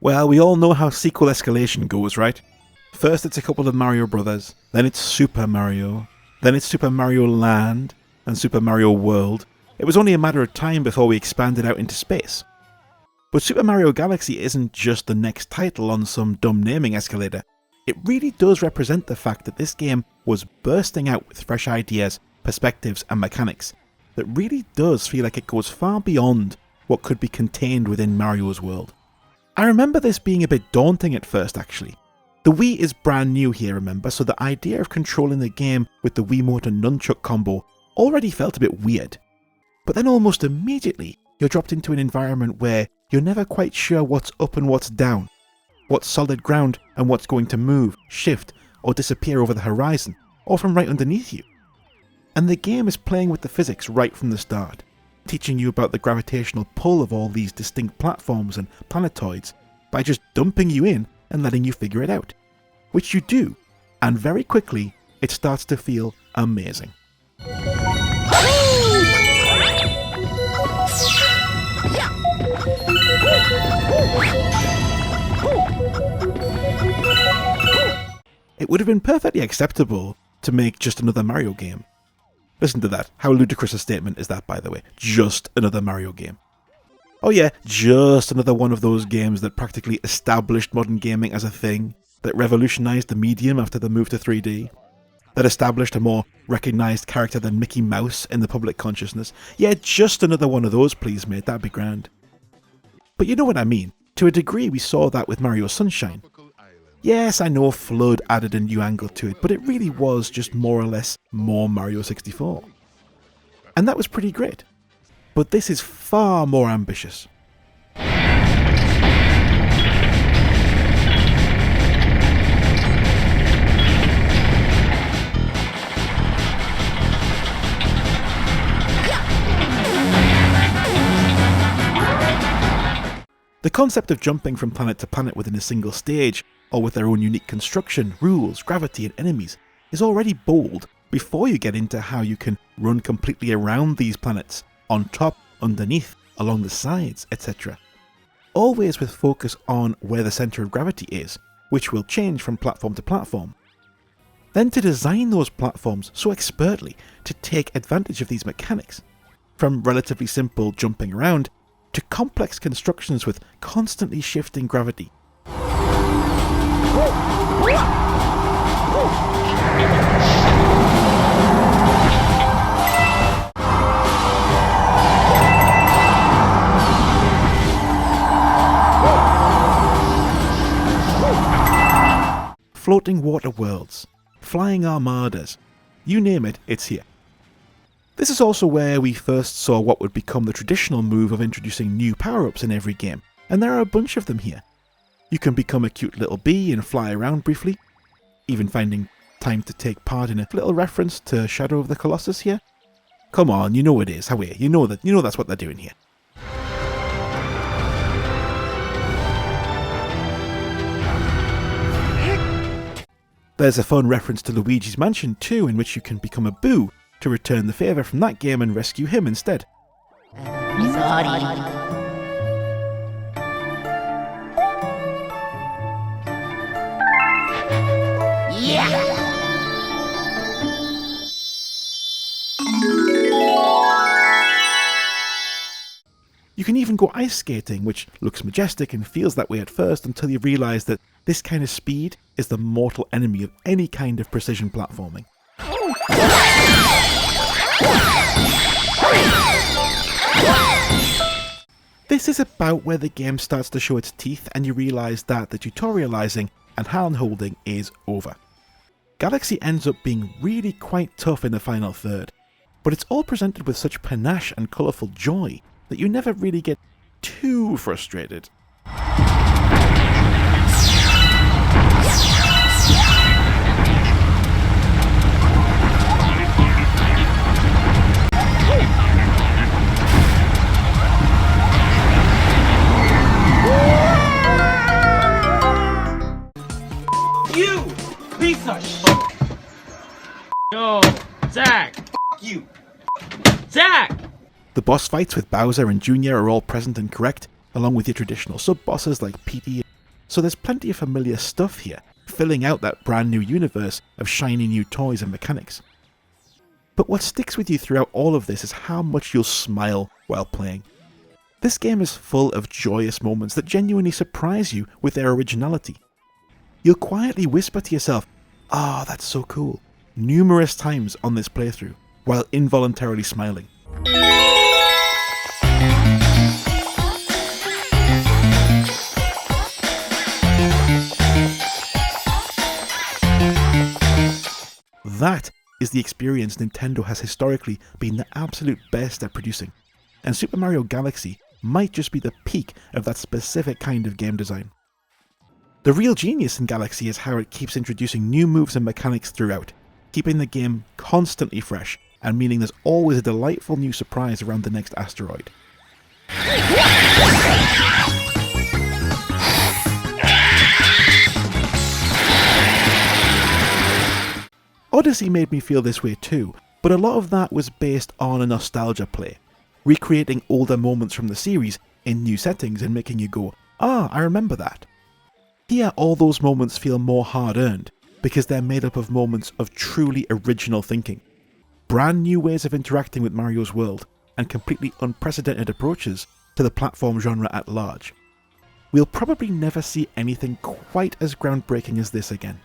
Well, we all know how sequel escalation goes, right? First it's a couple of Mario Brothers, then it's Super Mario, then it's Super Mario Land, and Super Mario World. It was only a matter of time before we expanded out into space. But Super Mario Galaxy isn't just the next title on some dumb naming escalator. It really does represent the fact that this game was bursting out with fresh ideas, perspectives and mechanics that really does feel like it goes far beyond what could be contained within Mario's world. I remember this being a bit daunting at first actually. The Wii is brand new here, remember, so the idea of controlling the game with the Wiimote and Nunchuck combo already felt a bit weird. But then almost immediately, you're dropped into an environment where you're never quite sure what's up and what's down, what's solid ground and what's going to move, shift, or disappear over the horizon, or from right underneath you. And the game is playing with the physics right from the start, teaching you about the gravitational pull of all these distinct platforms and planetoids by just dumping you in and letting you figure it out. Which you do, and very quickly it starts to feel amazing. It would have been perfectly acceptable to make just another Mario game. Listen to that. How ludicrous a statement is that, by the way? Just another Mario game. Oh yeah, just another one of those games that practically established modern gaming as a thing, that revolutionized the medium after the move to 3D, that established a more recognised character than Mickey Mouse in the public consciousness. Yeah, just another one of those, please, mate. That'd be grand. But you know what I mean. To a degree, we saw that with Mario Sunshine. Yes, I know Flood added a new angle to it, but it really was just more or less more Mario 64. And that was pretty great. But this is far more ambitious. The concept of jumping from planet to planet within a single stage, or with their own unique construction, rules, gravity and enemies, is already bold before you get into how you can run completely around these planets, on top, underneath, along the sides, etc. Always with focus on where the centre of gravity is, which will change from platform to platform. Then to design those platforms so expertly to take advantage of these mechanics, from relatively simple jumping around to complex constructions with constantly shifting gravity. Floating water worlds, flying armadas, you name it, it's here. This is also where we first saw what would become the traditional move of introducing new power-ups in every game, and there are a bunch of them here. You can become a cute little bee and fly around briefly, even finding time to take part in a little reference to Shadow of the Colossus here. Come on, you know it is, how are you? You know that's what they're doing here. There's a fun reference to Luigi's Mansion too, in which you can become a Boo to return the favour from that game and rescue him instead. Sorry. Yeah! You can even go ice skating, which looks majestic and feels that way at first until you realise that this kind of speed is the mortal enemy of any kind of precision platforming. This is about where the game starts to show its teeth and you realise that the tutorialising and hand-holding is over. Galaxy ends up being really quite tough in the final third, but it's all presented with such panache and colourful joy that you never really get too frustrated. Yo, Zach! You! Zach! The boss fights with Bowser and Junior are all present and correct, along with your traditional sub-bosses like Petey, so there's plenty of familiar stuff here, filling out that brand new universe of shiny new toys and mechanics. But what sticks with you throughout all of this is how much you'll smile while playing. This game is full of joyous moments that genuinely surprise you with their originality. You'll quietly whisper to yourself, "Ah, that's so cool," numerous times on this playthrough, while involuntarily smiling. That is the experience Nintendo has historically been the absolute best at producing, and Super Mario Galaxy might just be the peak of that specific kind of game design. The real genius in Galaxy is how it keeps introducing new moves and mechanics throughout, keeping the game constantly fresh, and meaning there's always a delightful new surprise around the next asteroid. Odyssey made me feel this way too, but a lot of that was based on a nostalgia play, recreating older moments from the series in new settings and making you go, "Ah, I remember that." Here all those moments feel more hard-earned, because they're made up of moments of truly original thinking, brand new ways of interacting with Mario's world, and completely unprecedented approaches to the platform genre at large. We'll probably never see anything quite as groundbreaking as this again.